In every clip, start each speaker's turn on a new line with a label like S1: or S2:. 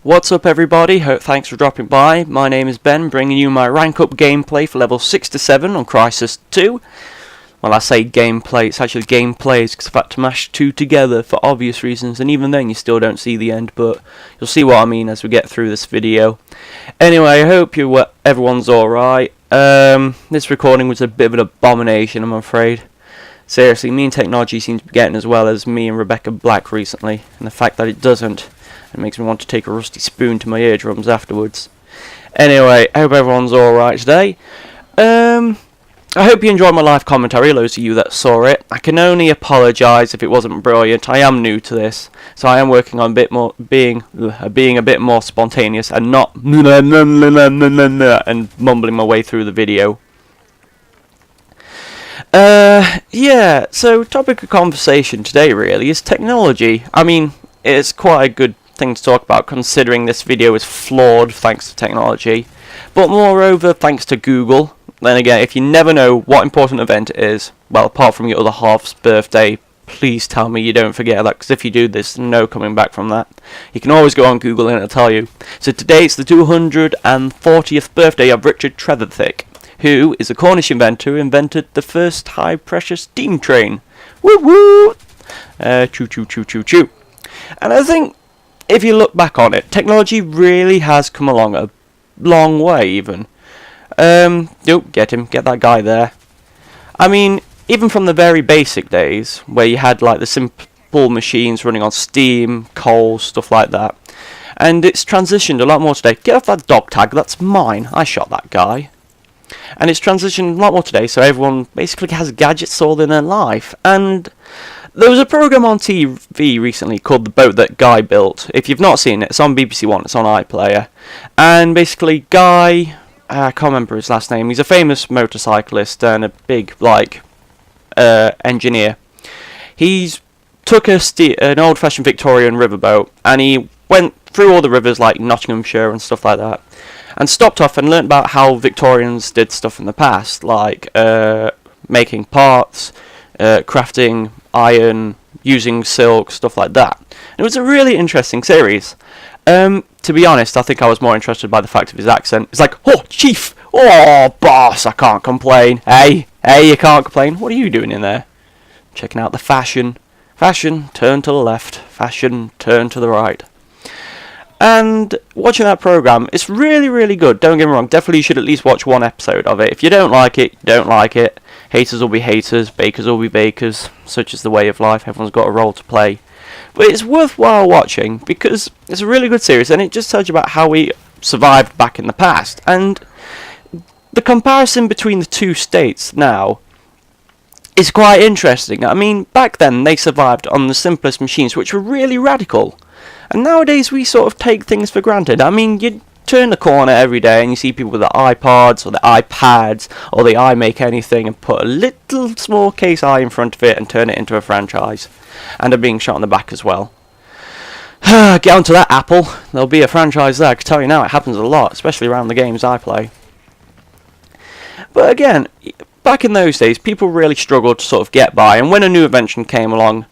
S1: What's up everybody, thanks for dropping by. My name is Ben, bringing you my rank up gameplay for level 6 to 7 on Crysis 2. Well, I say gameplay, it's actually gameplays because I've had to mash two together for obvious reasons, and even then you still don't see the end, but you'll see what I mean as we get through this video. Anyway, I hope everyone's alright. This recording was a bit of an abomination, I'm afraid. Seriously, me and technology seems to be getting as well as me and Rebecca Black recently, and the fact that it doesn't, it makes me want to take a rusty spoon to my eardrums afterwards. Anyway, I hope everyone's alright today. I hope you enjoyed my live commentary, those of you that saw it. I can only apologise if it wasn't brilliant. I am new to this, so I am working on being a bit more spontaneous and not and mumbling my way through the video. Yeah, so topic of conversation today really is technology. I mean, it's quite a good thing to talk about considering this video is flawed thanks to technology, but moreover thanks to Google. Then again, if you never know what important event it is, well, apart from your other half's birthday, please tell me you don't forget that, because if you do, there's no coming back from that. You can always go on Google and it'll tell you. So today it's the 240th birthday of Richard Trevithick, who is a Cornish inventor who invented the first high-pressure steam train. Woo woo! Choo choo choo choo choo. And I think, if you look back on it, technology really has come along a long way, even. Get that guy there. I mean, even from the very basic days, where you had like the simple machines running on steam, coal, stuff like that. And it's transitioned a lot more today. Get off that dog tag, that's mine. I shot that guy. And it's transitioned a lot more today, so everyone basically has gadgets all in their life. And there was a program on TV recently called The Boat That Guy Built. If you've not seen it, it's on BBC One, it's on iPlayer. And basically, Guy, I can't remember his last name, he's a famous motorcyclist and a big, engineer. He's took an old-fashioned Victorian riverboat, and he went through all the rivers like Nottinghamshire and stuff like that, and stopped off and learnt about how Victorians did stuff in the past, like making parts, crafting iron, using silk, stuff like that. And it was a really interesting series. To be honest, I think I was more interested by the fact of his accent. It's like, oh, chief! Oh, boss, I can't complain. Hey, you can't complain. What are you doing in there? Checking out the fashion. Fashion, turn to the left. Fashion, turn to the right. And watching that program, it's really, really good. Don't get me wrong, definitely you should at least watch one episode of it. If you don't like it, you don't like it. Haters will be haters, bakers will be bakers. Such is the way of life, everyone's got a role to play. But it's worthwhile watching because it's a really good series and it just tells you about how we survived back in the past. And the comparison between the two states now is quite interesting. I mean, back then they survived on the simplest machines, which were really radical. And nowadays we sort of take things for granted. I mean, you turn the corner every day and you see people with the iPods or the iPads or the iMake anything and put a little small case I in front of it and turn it into a franchise. And are being shot in the back as well. Get onto that, Apple. There'll be a franchise there. I can tell you now, it happens a lot, especially around the games I play. But again, back in those days, people really struggled to sort of get by, and when a new invention came along,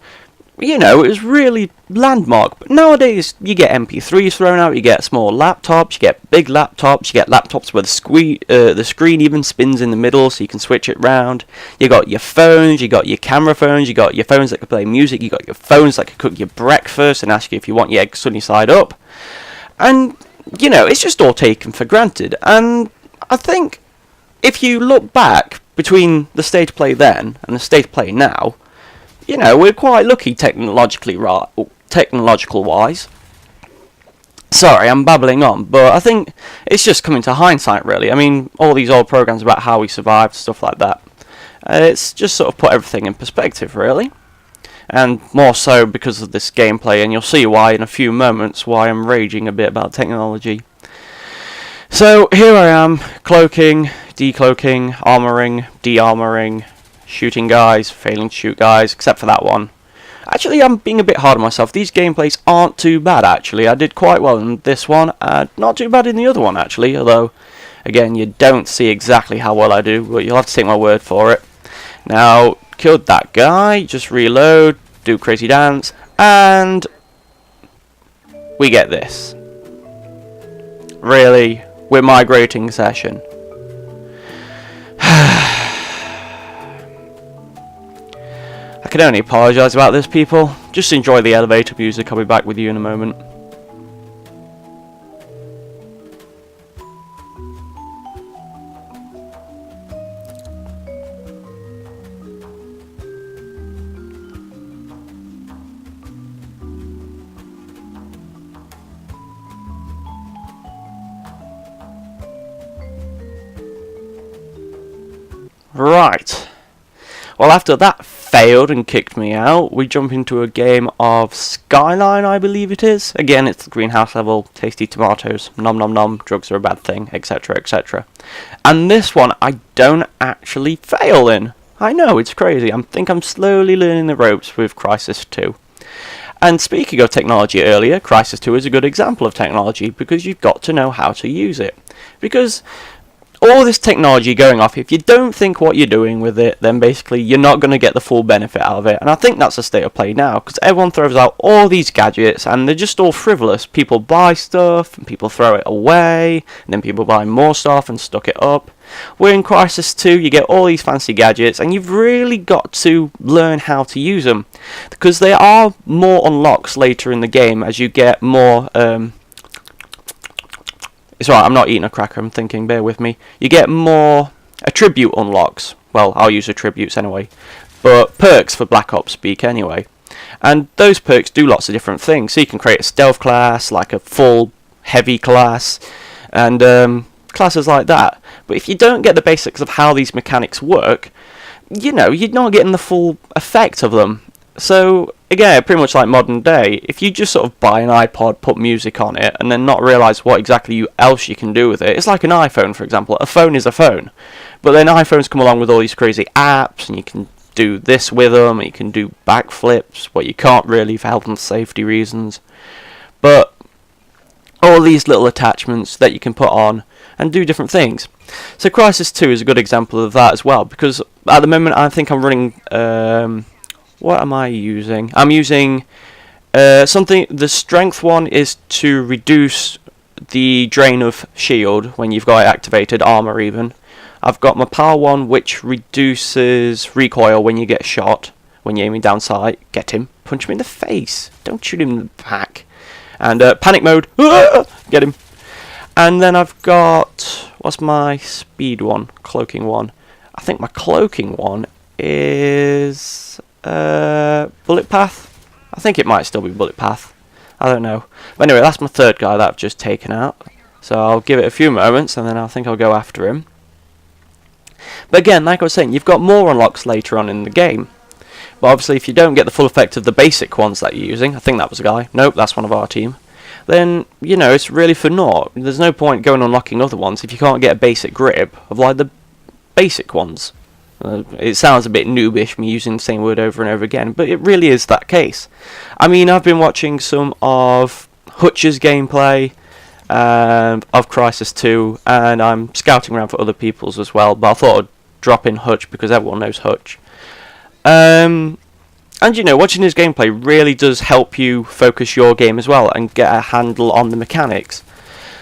S1: you know, it was really landmark. But nowadays, you get MP3s thrown out, you get small laptops, you get big laptops, you get laptops where the screen even spins in the middle so you can switch it round. You got your phones, you got your camera phones, you got your phones that can play music, you got your phones that can cook your breakfast and ask you if you want your eggs sunny side up. And, you know, it's just all taken for granted. And I think if you look back between the state of play then and the state of play now, you know, we're quite lucky technological-wise. Sorry, I'm babbling on, but I think it's just coming to hindsight, really. I mean, all these old programs about how we survived, stuff like that. It's just sort of put everything in perspective, really. And more so because of this gameplay, and you'll see why in a few moments, why I'm raging a bit about technology. So, here I am, cloaking, decloaking, armoring, de-armoring, shooting guys, failing to shoot guys, except for that one. Actually, I'm being a bit hard on myself. These gameplays aren't too bad, actually. I did quite well in this one, not too bad in the other one, actually, although, again, you don't see exactly how well I do, but you'll have to take my word for it. Now, killed that guy, just reload, do crazy dance, and we get this. really, with my grading session. I can only apologise about this, people. Just enjoy the elevator music. I'll be back with you in a moment. Right. Well, after that failed and kicked me out, we jump into a game of Skyline, I believe it is. Again, it's the greenhouse level, tasty tomatoes, nom nom nom, drugs are a bad thing, etc, etc. And this one I don't actually fail in. I know, it's crazy. I think I'm slowly learning the ropes with Crysis 2. And speaking of technology earlier, Crysis 2 is a good example of technology because you've got to know how to use it. Because all this technology going off, if you don't think what you're doing with it, then basically you're not going to get the full benefit out of it. And I think that's the state of play now, because everyone throws out all these gadgets and they're just all frivolous. People buy stuff and people throw it away, and then people buy more stuff and stock it up. Where in Crysis 2 you get all these fancy gadgets and you've really got to learn how to use them, because there are more unlocks later in the game as you get more it's alright, I'm not eating a cracker, I'm thinking, bear with me. You get more attribute unlocks. Well, I'll use attributes anyway. But perks for Black Ops speak anyway. And those perks do lots of different things. So you can create a stealth class, like a full heavy class, and classes like that. But if you don't get the basics of how these mechanics work, you know, you're not getting the full effect of them. So, again, pretty much like modern day, if you just sort of buy an iPod, put music on it, and then not realise what exactly else you can do with it, it's like an iPhone, for example. A phone is a phone. But then iPhones come along with all these crazy apps, and you can do this with them, and you can do backflips, what you can't really for health and safety reasons. But all these little attachments that you can put on and do different things. So Crysis 2 is a good example of that as well, because at the moment I think I'm running... what am I using? I'm using something. The strength one is to reduce the drain of shield when you've got it activated, armor even. I've got my power one, which reduces recoil when you get shot, when you're aiming down sight. Get him, punch him in the face, don't shoot him in the back. And panic mode, get him. And then I've got, what's my speed one, cloaking one? I think my cloaking one is bullet path. I think it might still be bullet path. I don't know. But anyway, that's my third guy that I've just taken out. So I'll give it a few moments and then I think I'll go after him. But again, like I was saying, you've got more unlocks later on in the game. But obviously if you don't get the full effect of the basic ones that you're using, I think that was a guy. Nope, that's one of our team. Then, you know, it's really for naught. There's no point going unlocking other ones if you can't get a basic grip of like the basic ones. It sounds a bit noobish, me using the same word over and over again, but it really is that case. I mean, I've been watching some of Hutch's gameplay of Crysis 2, and I'm scouting around for other people's as well, but I thought I'd drop in Hutch because everyone knows Hutch. And you know, watching his gameplay really does help you focus your game as well and get a handle on the mechanics.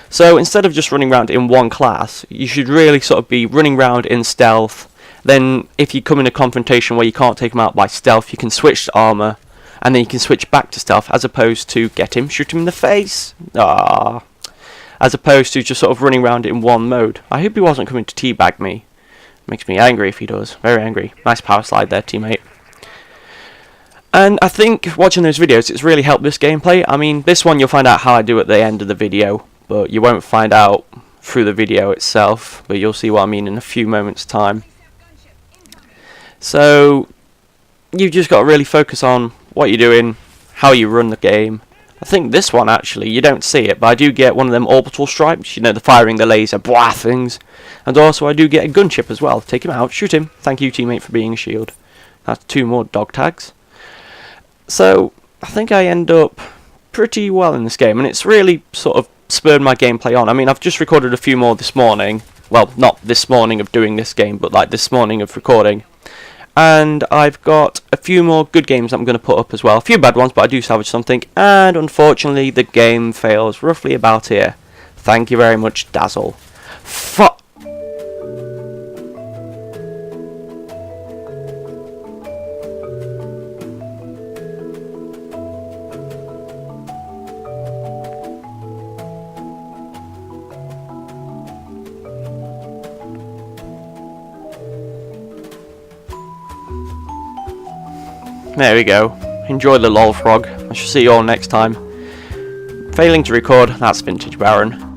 S1: So instead of just running around in one class, you should really sort of be running around in stealth. Then if you come in a confrontation where you can't take him out by stealth, you can switch to armor, and then you can switch back to stealth, as opposed to get him, shoot him in the face. As opposed to just sort of running around in one mode. I hope he wasn't coming to teabag me. Makes me angry if he does. Very angry. Nice power slide there, teammate. And I think watching those videos, it's really helped this gameplay. I mean, this one you'll find out how I do at the end of the video, but you won't find out through the video itself, but you'll see what I mean in a few moments' time. So you've just got to really focus on what you're doing, how you run the game. I think this one actually, you don't see it, but I do get one of them orbital stripes, you know, the firing the laser, blah things. And also I do get a gunship as well. Take him out, shoot him. Thank you, teammate, for being a shield. That's 2 more dog tags. So I think I end up pretty well in this game, and it's really sort of spurred my gameplay on. I mean, I've just recorded a few more this morning. Well, not this morning of doing this game, but like this morning of recording. And I've got a few more good games I'm going to put up as well. A few bad ones, but I do salvage something. And unfortunately, the game fails roughly about here. Thank you very much, Dazzle. There we go. Enjoy the lol frog. I shall see you all next time. Failing to record, that's Vintage Baron.